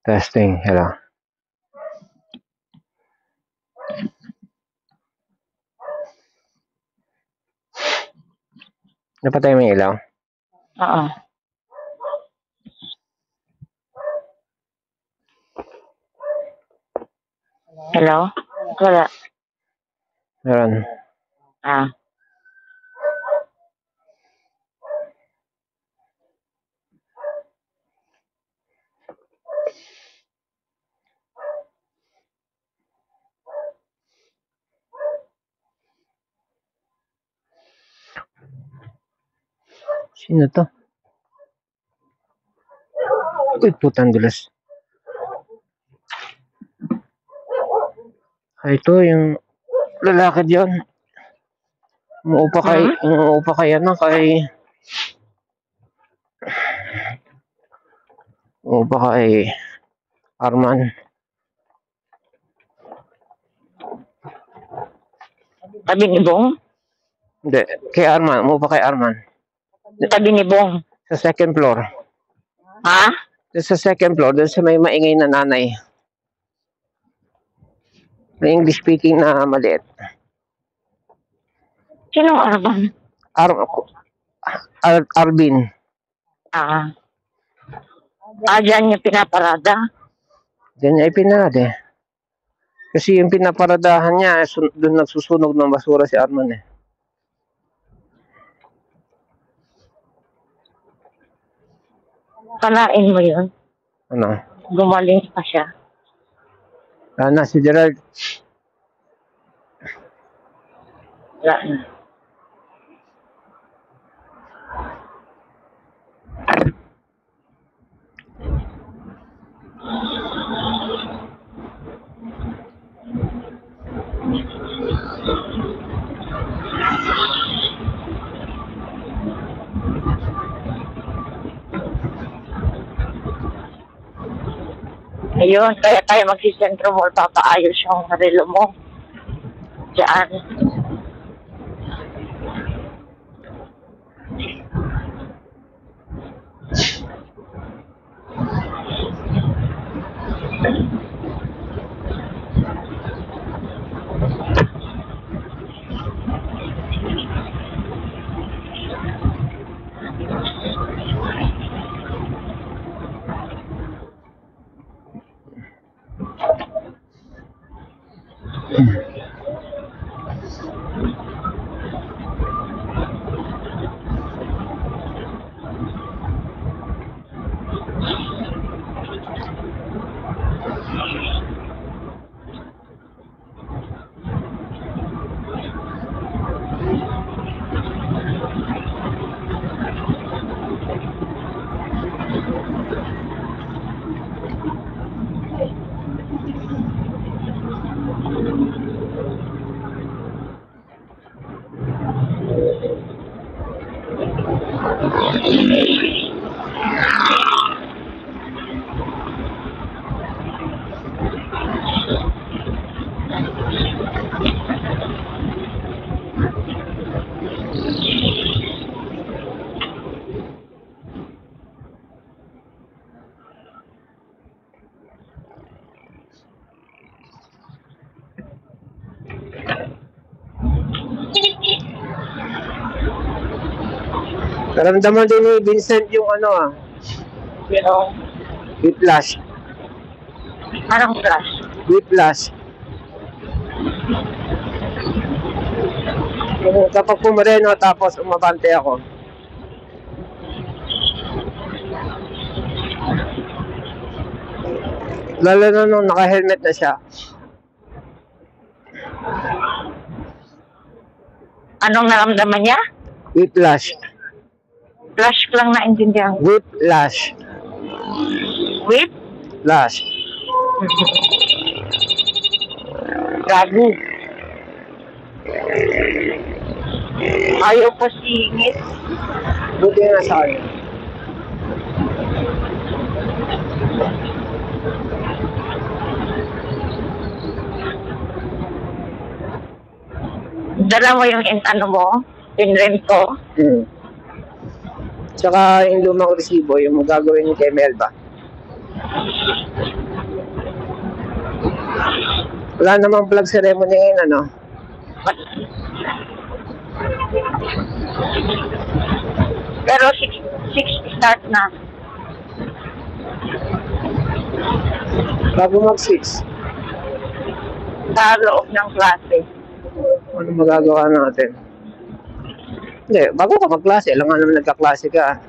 Testing, hello. Napatay mo yung ilaw? Oo. Hello? Wala. Meron. Ah. Sino to? Uy, putang dulas. Ito yung lalaki diyan. Umuupa kay ano, umuupa kay Arman. Tabi ni Bong? Hindi, kay Arman, umuupa kay Arman. Tabi ni Bong? Sa second floor. Ha? Sa second floor, doon sa may maingay na nanay. May English speaking na maliit. Sinong Arban? Arvin. Ah. Dyan yung pinaparada? Diyan niya ipinarad eh. Kasi yung pinaparadahan niya, doon nagsusunog ng basura si Arman eh. Kalain mo yun? Ano? Gumaling pa siya. Na si Gerald. Wala na. Ayun, kaya tayo magsisentro mall, papaayos yung relo mo. Diyan. Naramdaman din ni Vincent yung ano Yung whiplash. anong flash? Whiplash. Kapag pumareno tapos umabante ako. Lalo na nung naka-helmet na siya. Anong naramdaman niya? Whiplash. Flash lang naintindihan. Whiplash. Whip? Lash. Gago. Ayaw pa singit. Buti nga sa akin. Dala mo yung ano mo? Pinrent ko? Tsaka yung lumang resibo, yung gagawin ni kay Melba. Wala namang flag ceremony ngayon, ano? Pero 6 start na. Bago mag-6. Sa loob ng klase. Ano magagawa natin? Hindi, bago ka magklase, alam nga naman nagkaklase ka.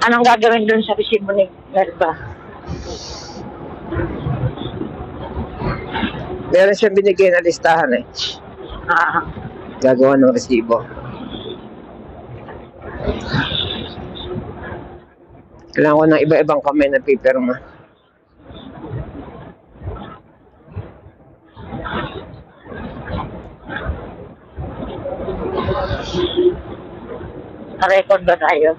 Anong gagawin dun sa resibo ni Melba? Meron siyang binigay na listahan eh. Ah, Gagawa ng resibo. Kailangan ko ng iba-ibang kamay na pipirma. record ba tayo?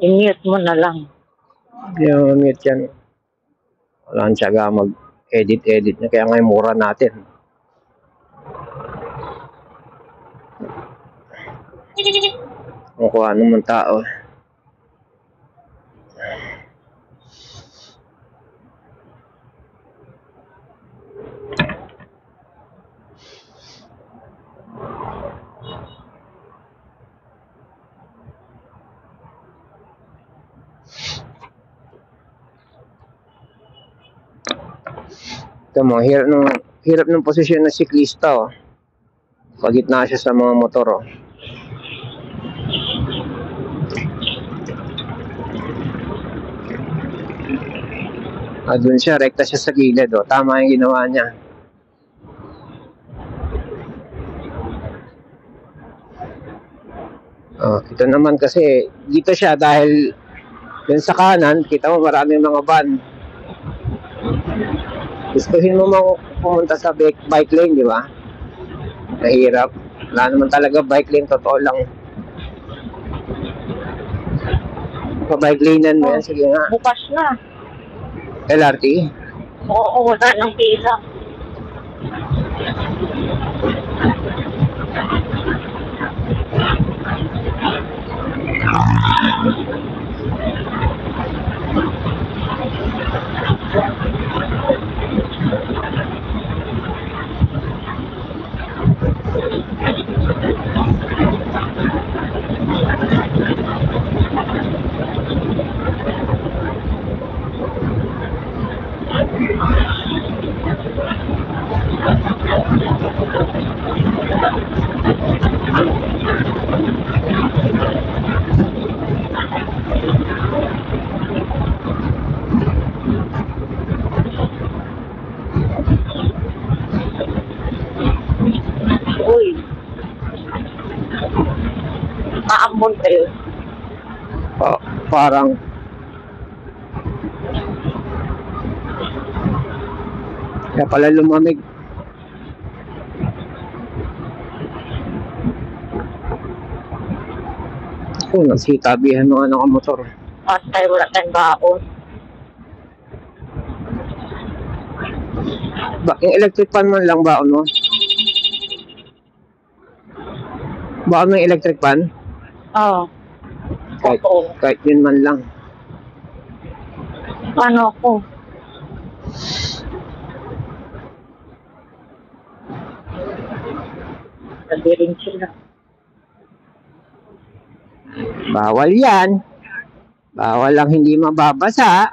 I-mute mo na lang. Yung mute yan. Wala ang tiyaga mag-edit na. Kaya ngayon mura natin. Kung kuha naman tao. Ito mo, hirap ng posisyon ng siklista, oh. Pagitna siya sa mga motor, oh. Doon siya, rekta siya sa gilid, oh. Tama yung ginawa niya. Ito naman kasi, dito siya dahil dun sa kanan, kita mo maraming mga van. Gustuhin mo mang pumunta sa bike lane, di ba? Mahirap. Wala naman talaga bike lane, totoo lang. Pa-bike lane mo yan, sige nga. Bukas na. LRT? Oo, wala ng pila. Uy. Maambon kayo. Parang kaya pala lumamig. Nagsitabihan mga nakamotor. At tayo wala tayong baon. Yung electric fan man lang baon mo? Baon mo yung electric fan? Oo. Kahit yun man lang. Paano ako? Sabi rin sila. Bawal yan. Bawal lang hindi mababasa.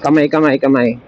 Kamay.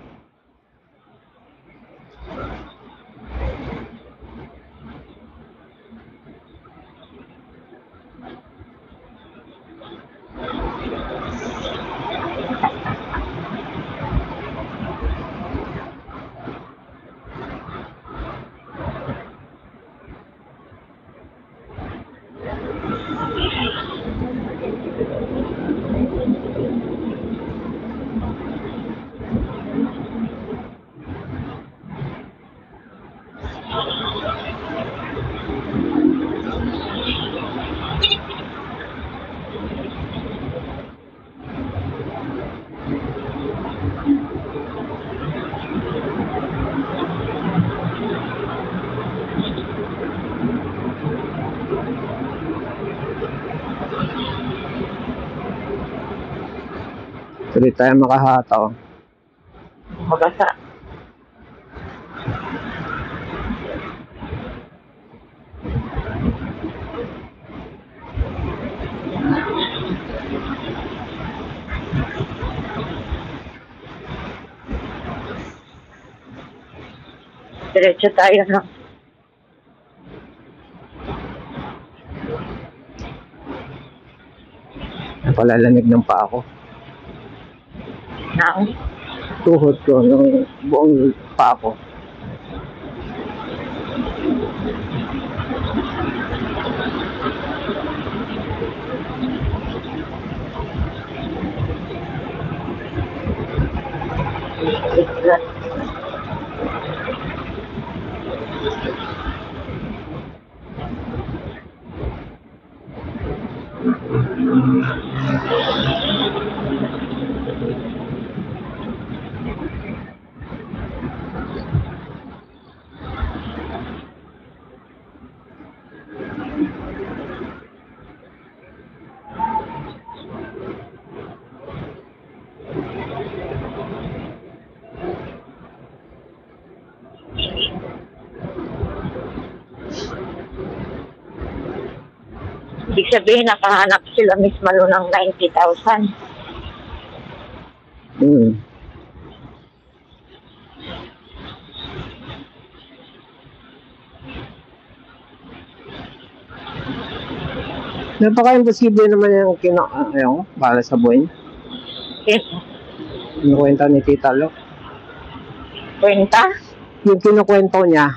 Pwede tayo makahataw. Magasa. Diretso tayo, no? Napalalamig ng paa ko. Nang. Tuhod ko, ng buong paa ko. Ibig sabihin, nakahanap sila mismo ng 90,000. Napaka-imposible naman yung para sa buwan. Kinukwenta ni Tita Lo. Kwenta? Yung kinukwento niya,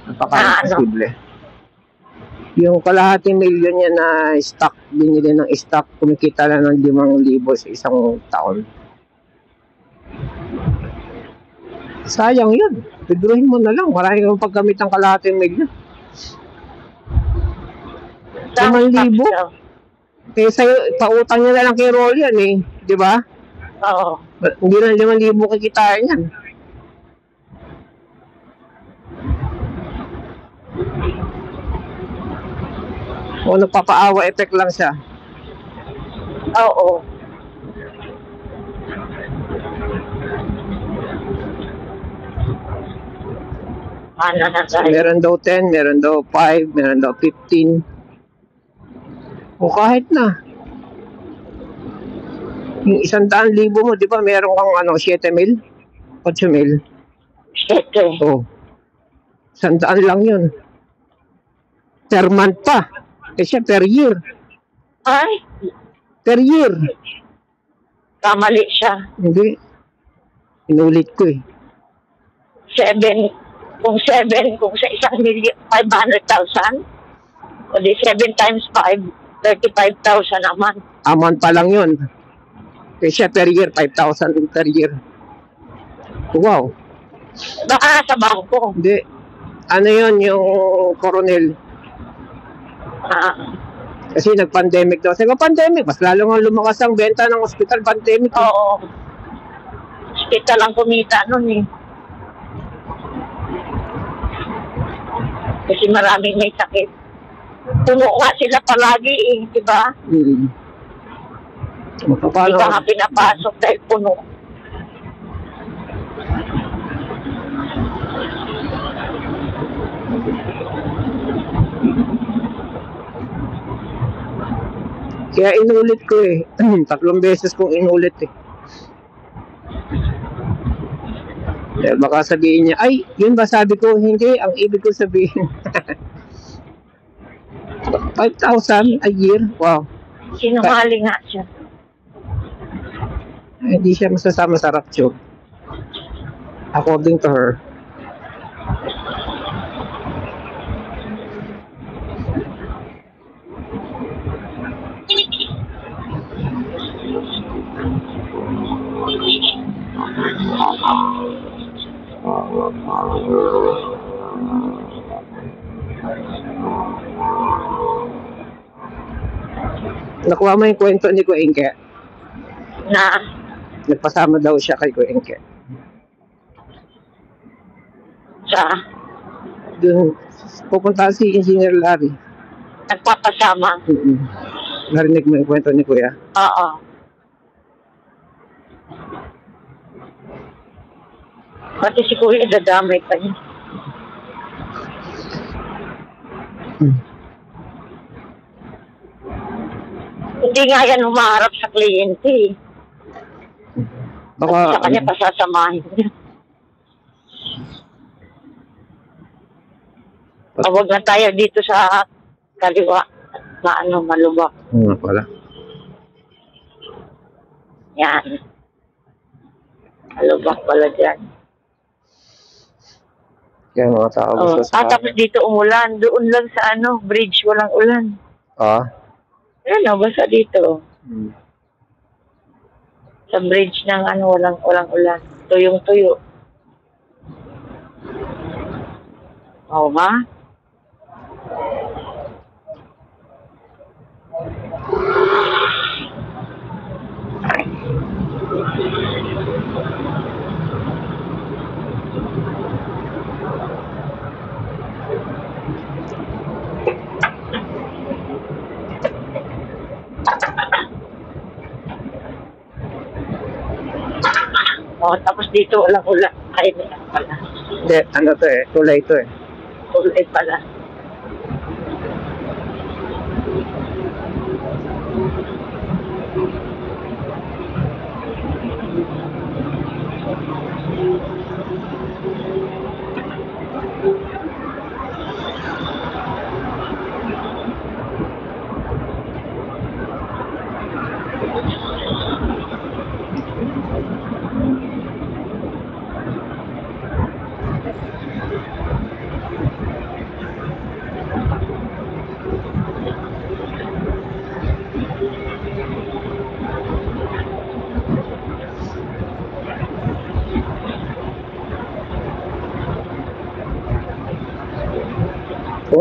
napaka-imposible. Yung kalahating milyon niya na stock, binili ng stock, kumikita lang ng 5,000 sa isang taon. Sayang yun. Pidruhin mo na lang. Marami kang paggamit ng kalahating milyon. 5,000? Kaya pautang niya na lang kay Rolly yan eh. Di ba? Oo. Hindi lang 5,000 kikitain yan. O nagpapaawa effect lang siya. Oo. Ano na tayo? Meron daw 10, meron daw 5, meron daw 15. O kahit na. Yung 100,000 mo, di ba meron kang 7,000? 8,000? 7. O. 100 lang yun. Per month pa. Eh siya per year. Ay, Per year. kamali siya. Hindi. Inulit ko eh. 7. Kung sa 1,500,000, o di 7 times 5, 35,000 naman. Amount pa lang yun. Eh siya per year, 5,000 per year. Wow. Baka sa bangko. Hindi. Ano yun, yung Coronel. Kasi nag-pandemic daw. Sabi ko, pandemic. Mas lalo nga lumakas ang benta ng hospital, pandemic. Oo. Hospital lang kumita nun eh. Kasi maraming may sakit. Puno nga sila palagi eh, di ba? Hindi ka nga pinapasok dahil puno. Kaya inulit ko eh. 3 beses kong inulit eh. Kaya baka sabihin niya, ay, yun ba sabi ko? Hindi, ang ibig ko sabihin. 5,000 a year? Wow. Sinungaling nga siya. Hindi siya masasama sa rapture. According to her. Nakuha mo yung kwento ni Kuengke? Na? Nagpasama daw siya kay Kuengke. Sa? Doon, pupunta si Engineer Larry. Nagpapasama? Narinig mo yung kwento ni Kuya? Oo. Pati si Kuya, dadamay pa niya. Hindi nga yan umaharap sa kliyente. Baka, Sa kanya pasasamahin niya. Huwag na tayo dito sa kaliwa na malubak. nga pala. Yan. Malubak pala dyan. Kaya mga tao gusto sa... Tapos dito umulan. Doon lang sa bridge, walang ulan. Ah? Basta dito. Hmm. Sa bridge ng walang ulan. Tuyong-tuyo. Oo nga. Tapos dito walang ulan. Ay, may pala. Hindi, ano to eh, tulay to eh. Ulay pala.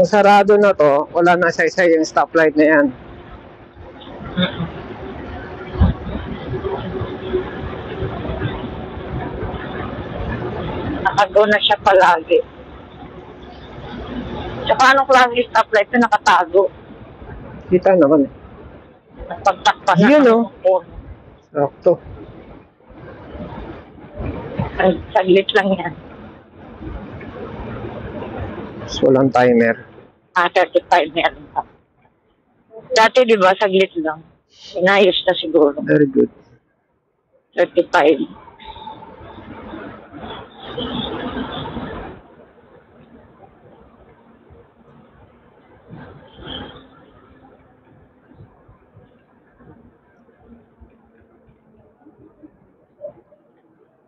Kung sarado na to, wala na sa yung stoplight na yan. Nakagaw na siya palagi. Tsaka anong klase stoplight na nakatago? Kita naman eh. Napagtakpan na. Yun, Sakto. Saglit lang yan. So, walang timer. 35 meron pa. Dati di ba saglit lang. Inayos na siguro. Very good. 35.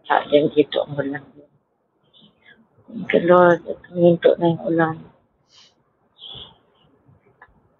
Sa atin dito ang ulan. Thank you, Lord. At huminto na yung ulan.